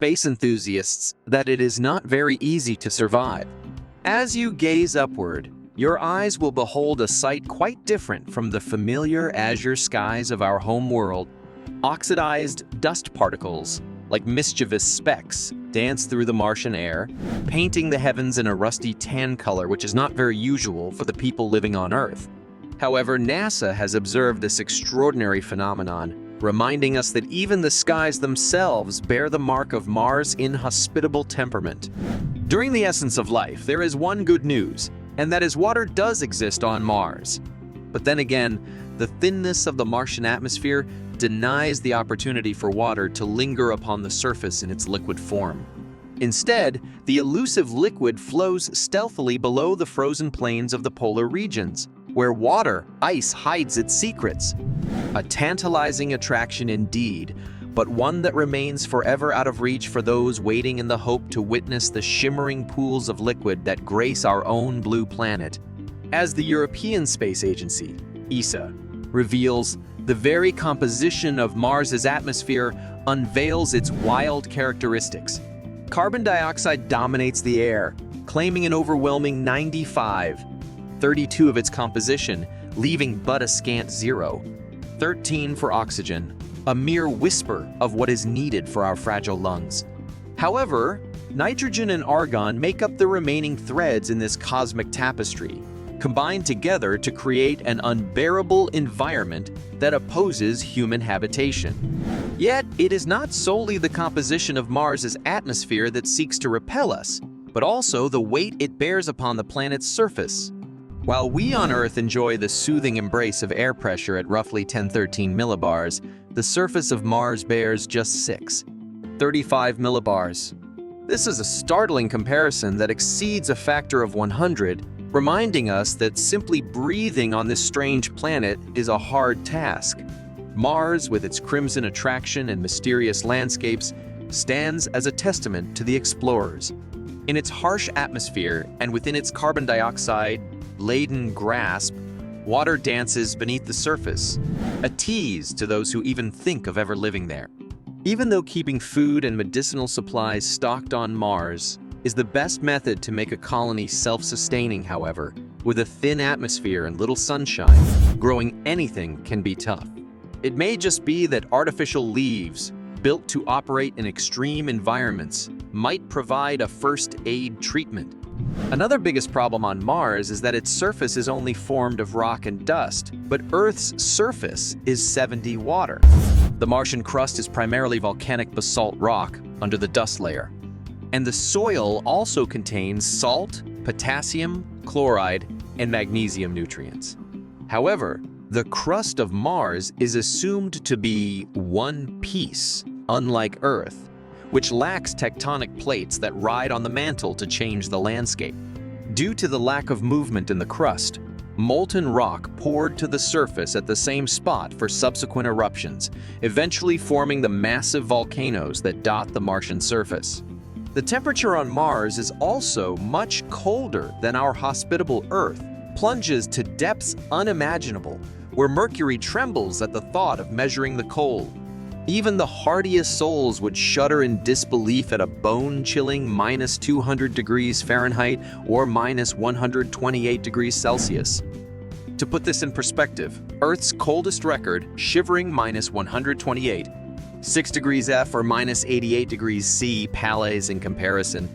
space enthusiasts that it is not very easy to survive. As you gaze upward, your eyes will behold a sight quite different from the familiar azure skies of our home world. Oxidized dust particles, like mischievous specks, dance through the Martian air, painting the heavens in a rusty tan color, which is not very usual for the people living on Earth. However, NASA has observed this extraordinary phenomenon, reminding us that even the skies themselves bear the mark of Mars' inhospitable temperament. During the essence of life, there is one good news, and that is water does exist on Mars. But then again, the thinness of the Martian atmosphere denies the opportunity for water to linger upon the surface in its liquid form. Instead, the elusive liquid flows stealthily below the frozen plains of the polar regions, where ice hides its secrets. A tantalizing attraction indeed, but one that remains forever out of reach for those waiting in the hope to witness the shimmering pools of liquid that grace our own blue planet. As the European Space Agency, ESA, reveals, the very composition of Mars's atmosphere unveils its wild characteristics. Carbon dioxide dominates the air, claiming an overwhelming 32 of its composition, leaving but a scant 13 for oxygen, a mere whisper of what is needed for our fragile lungs. However, nitrogen and argon make up the remaining threads in this cosmic tapestry, combined together to create an unbearable environment that opposes human habitation. Yet, it is not solely the composition of Mars's atmosphere that seeks to repel us, but also the weight it bears upon the planet's surface. While we on Earth enjoy the soothing embrace of air pressure at roughly 1013 millibars, the surface of Mars bears just 35 millibars. This is a startling comparison that exceeds a factor of 100, reminding us that simply breathing on this strange planet is a hard task. Mars, with its crimson attraction and mysterious landscapes, stands as a testament to the explorers. In its harsh atmosphere and within its carbon dioxide-laden grasp, water dances beneath the surface, a tease to those who even think of ever living there. Even though keeping food and medicinal supplies stocked on Mars is the best method to make a colony self-sustaining, however, with a thin atmosphere and little sunshine, growing anything can be tough. It may just be that artificial leaves, built to operate in extreme environments, might provide a first aid treatment. Another biggest problem on Mars is that its surface is only formed of rock and dust, but Earth's surface is 70 water. The Martian crust is primarily volcanic basalt rock under the dust layer. And the soil also contains salt, potassium, chloride, and magnesium nutrients. However, the crust of Mars is assumed to be one piece, unlike Earth, which lacks tectonic plates that ride on the mantle to change the landscape. Due to the lack of movement in the crust, molten rock poured to the surface at the same spot for subsequent eruptions, eventually forming the massive volcanoes that dot the Martian surface. The temperature on Mars is also much colder than our hospitable Earth, plunges to depths unimaginable, where mercury trembles at the thought of measuring the cold. Even the hardiest souls would shudder in disbelief at a bone-chilling -200 degrees Fahrenheit or -128 degrees Celsius. To put this in perspective, Earth's coldest record, shivering -128, 6 degrees F or -88 degrees C pales in comparison.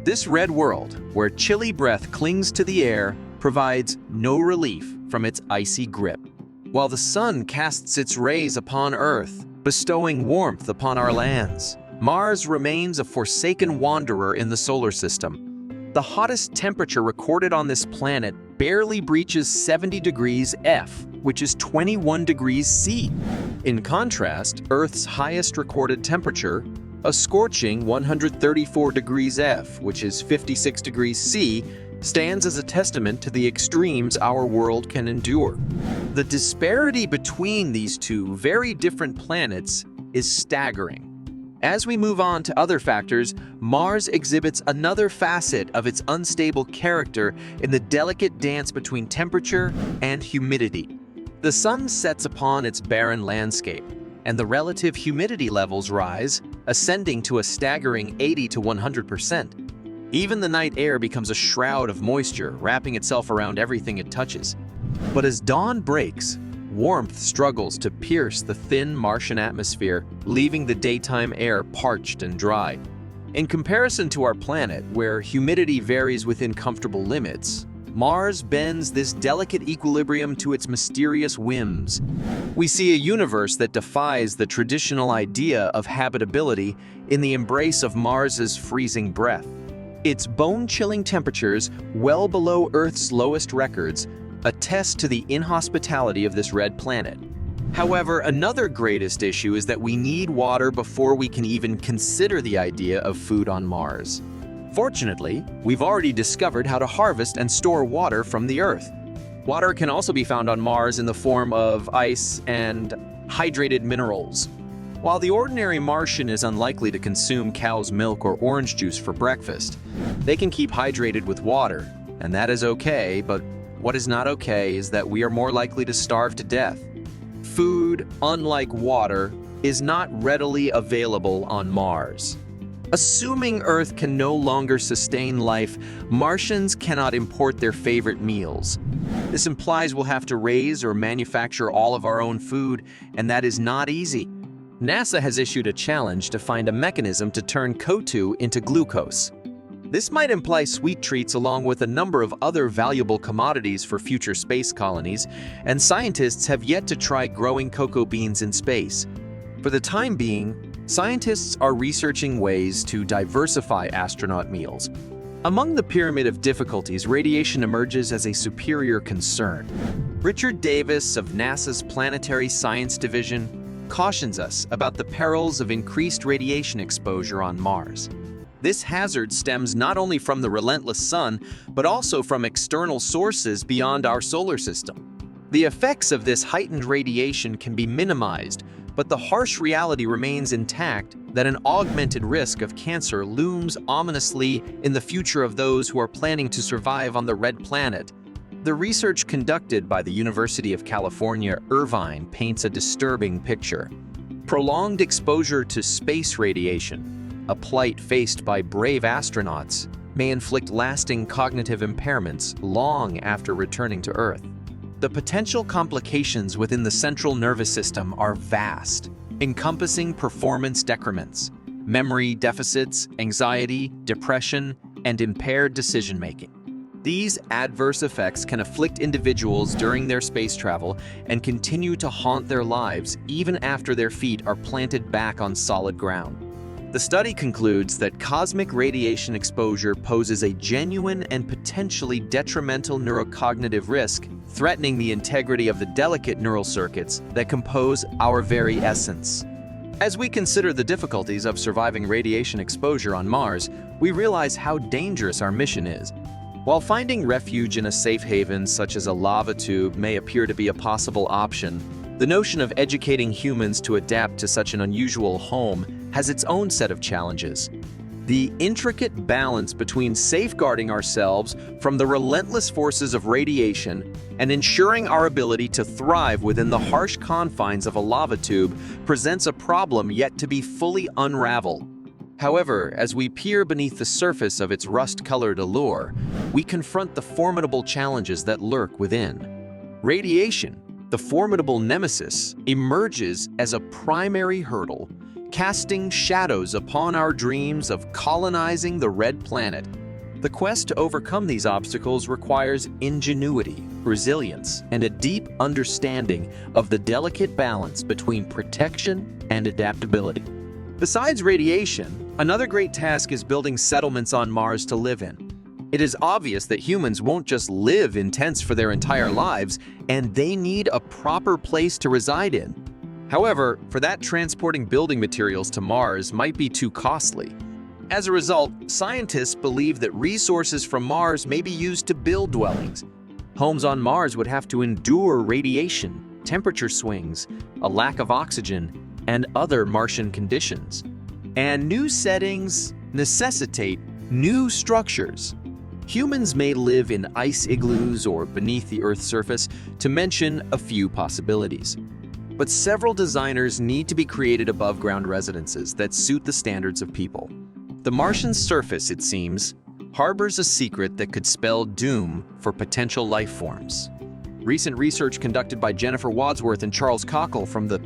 This red world, where chilly breath clings to the air, provides no relief from its icy grip. While the sun casts its rays upon Earth, bestowing warmth upon our lands, Mars remains a forsaken wanderer in the solar system. The hottest temperature recorded on this planet barely breaches 70 degrees F, which is 21 degrees C. In contrast, Earth's highest recorded temperature, a scorching 134 degrees F, which is 56 degrees C, stands as a testament to the extremes our world can endure. The disparity between these two very different planets is staggering. As we move on to other factors, Mars exhibits another facet of its unstable character in the delicate dance between temperature and humidity. The sun sets upon its barren landscape, and the relative humidity levels rise, ascending to a staggering 80 to 100%. Even the night air becomes a shroud of moisture, wrapping itself around everything it touches. But as dawn breaks, warmth struggles to pierce the thin Martian atmosphere, leaving the daytime air parched and dry. In comparison to our planet, where humidity varies within comfortable limits, Mars bends this delicate equilibrium to its mysterious whims. We see a universe that defies the traditional idea of habitability in the embrace of Mars's freezing breath. Its bone-chilling temperatures, well below Earth's lowest records, attest to the inhospitality of this red planet. However, another greatest issue is that we need water before we can even consider the idea of food on Mars. Fortunately, we've already discovered how to harvest and store water from the Earth. Water can also be found on Mars in the form of ice and hydrated minerals. While the ordinary Martian is unlikely to consume cow's milk or orange juice for breakfast, they can keep hydrated with water, and that is okay, but what is not okay is that we are more likely to starve to death. Food, unlike water, is not readily available on Mars. Assuming Earth can no longer sustain life, Martians cannot import their favorite meals. This implies we'll have to raise or manufacture all of our own food, and that is not easy. NASA has issued a challenge to find a mechanism to turn CO2 into glucose. This might imply sweet treats along with a number of other valuable commodities for future space colonies, and scientists have yet to try growing cocoa beans in space. For the time being, scientists are researching ways to diversify astronaut meals. Among the pyramid of difficulties, radiation emerges as a superior concern. Richard Davis of NASA's Planetary Science Division cautions us about the perils of increased radiation exposure on Mars. This hazard stems not only from the relentless sun, but also from external sources beyond our solar system. The effects of this heightened radiation can be minimized, but the harsh reality remains intact that an augmented risk of cancer looms ominously in the future of those who are planning to survive on the red planet. The research conducted by the University of California, Irvine paints a disturbing picture. Prolonged exposure to space radiation, a plight faced by brave astronauts, may inflict lasting cognitive impairments long after returning to Earth. The potential complications within the central nervous system are vast, encompassing performance decrements, memory deficits, anxiety, depression, and impaired decision-making. These adverse effects can afflict individuals during their space travel and continue to haunt their lives even after their feet are planted back on solid ground. The study concludes that cosmic radiation exposure poses a genuine and potentially detrimental neurocognitive risk, threatening the integrity of the delicate neural circuits that compose our very essence. As we consider the difficulties of surviving radiation exposure on Mars, we realize how dangerous our mission is. While finding refuge in a safe haven such as a lava tube may appear to be a possible option, the notion of educating humans to adapt to such an unusual home has its own set of challenges. The intricate balance between safeguarding ourselves from the relentless forces of radiation and ensuring our ability to thrive within the harsh confines of a lava tube presents a problem yet to be fully unraveled. However, as we peer beneath the surface of its rust-colored allure, we confront the formidable challenges that lurk within. Radiation, the formidable nemesis, emerges as a primary hurdle, casting shadows upon our dreams of colonizing the red planet. The quest to overcome these obstacles requires ingenuity, resilience, and a deep understanding of the delicate balance between protection and adaptability. Besides radiation, another great task is building settlements on Mars to live in. It is obvious that humans won't just live in tents for their entire lives, and they need a proper place to reside in. However, for that, transporting building materials to Mars might be too costly. As a result, scientists believe that resources from Mars may be used to build dwellings. Homes on Mars would have to endure radiation, temperature swings, a lack of oxygen, and other Martian conditions. And new settings necessitate new structures. Humans may live in ice igloos or beneath the Earth's surface, to mention a few possibilities. but several designers need to be created above-ground residences that suit the standards of people. The Martian surface, it seems, harbors a secret that could spell doom for potential life forms. Recent research conducted by Jennifer Wadsworth and Charles Cockle from the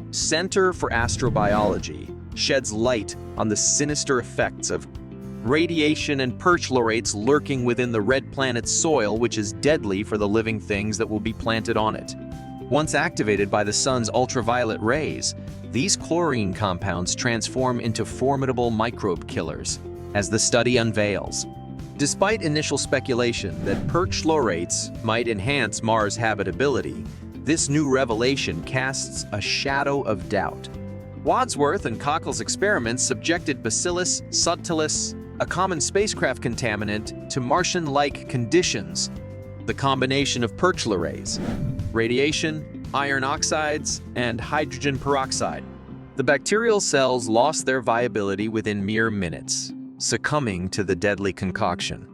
Center for Astrobiology sheds light on the sinister effects of radiation and perchlorates lurking within the red planet's soil, which is deadly for the living things that will be planted on it. Once activated by the sun's ultraviolet rays, these chlorine compounds transform into formidable microbe killers, as the study unveils. Despite initial speculation that perchlorates might enhance Mars' habitability, this new revelation casts a shadow of doubt. Wadsworth and Cockle's experiments subjected Bacillus subtilis, a common spacecraft contaminant, to Martian-like conditions. The combination of perchlorates, radiation, iron oxides, and hydrogen peroxide. The bacterial cells lost their viability within mere minutes, succumbing to the deadly concoction.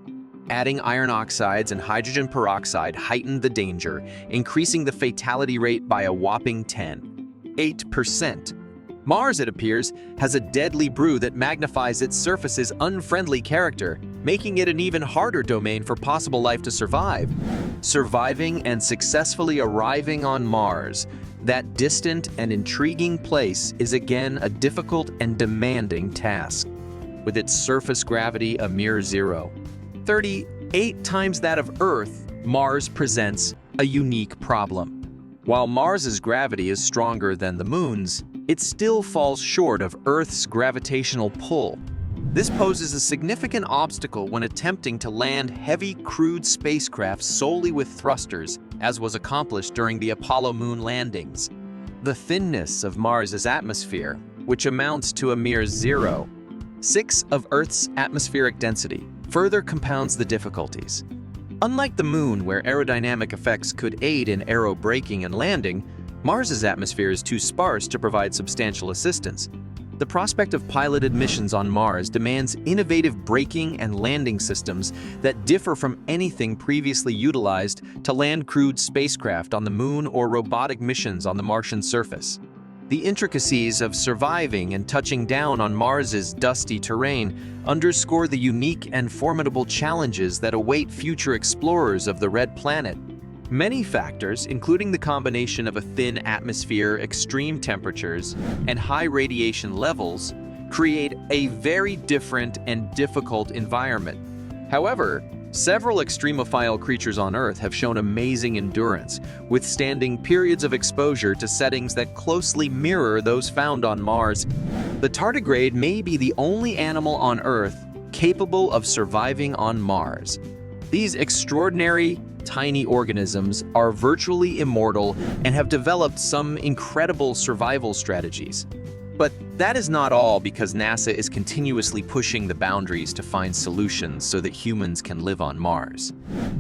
Adding iron oxides and hydrogen peroxide heightened the danger, increasing the fatality rate by a whopping 8%. Mars, it appears, has a deadly brew that magnifies its surface's unfriendly character, making it an even harder domain for possible life to survive. Surviving and successfully arriving on Mars, that distant and intriguing place, is again a difficult and demanding task. With its surface gravity a mere 38 times that of Earth, Mars presents a unique problem. While Mars's gravity is stronger than the Moon's, it still falls short of Earth's gravitational pull. This poses a significant obstacle when attempting to land heavy crewed spacecraft solely with thrusters, as was accomplished during the Apollo moon landings. The thinness of Mars's atmosphere, which amounts to a mere 0.6 of Earth's atmospheric density, further compounds the difficulties. Unlike the Moon, where aerodynamic effects could aid in aerobraking and landing, Mars's atmosphere is too sparse to provide substantial assistance. The prospect of piloted missions on Mars demands innovative braking and landing systems that differ from anything previously utilized to land crewed spacecraft on the Moon or robotic missions on the Martian surface. The intricacies of surviving and touching down on Mars's dusty terrain underscore the unique and formidable challenges that await future explorers of the Red Planet. Many factors, including the combination of a thin atmosphere, extreme temperatures, and high radiation levels, create a very different and difficult environment. However, several extremophile creatures on Earth have shown amazing endurance, withstanding periods of exposure to settings that closely mirror those found on Mars. The tardigrade may be the only animal on Earth capable of surviving on Mars. These extraordinary, tiny organisms are virtually immortal and have developed some incredible survival strategies. But that is not all, because NASA is continuously pushing the boundaries to find solutions so that humans can live on Mars.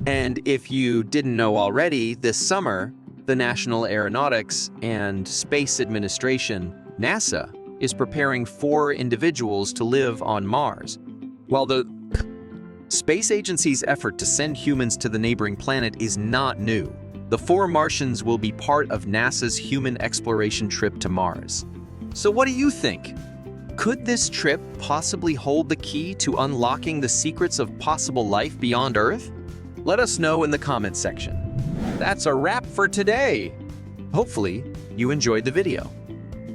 And if you didn't know already, this summer, the National Aeronautics and Space Administration, NASA, is preparing 4 individuals to live on Mars. While the space agency's effort to send humans to the neighboring planet is not new, the 4 Martians will be part of NASA's human exploration trip to Mars. So what do you think? Could this trip possibly hold the key to unlocking the secrets of possible life beyond Earth? Let us know in the comments section. That's a wrap for today. Hopefully, you enjoyed the video.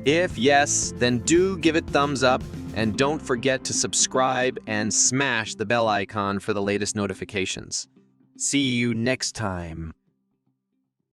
If yes, then do give it thumbs up, and don't forget to subscribe and smash the bell icon for the latest notifications. See you next time.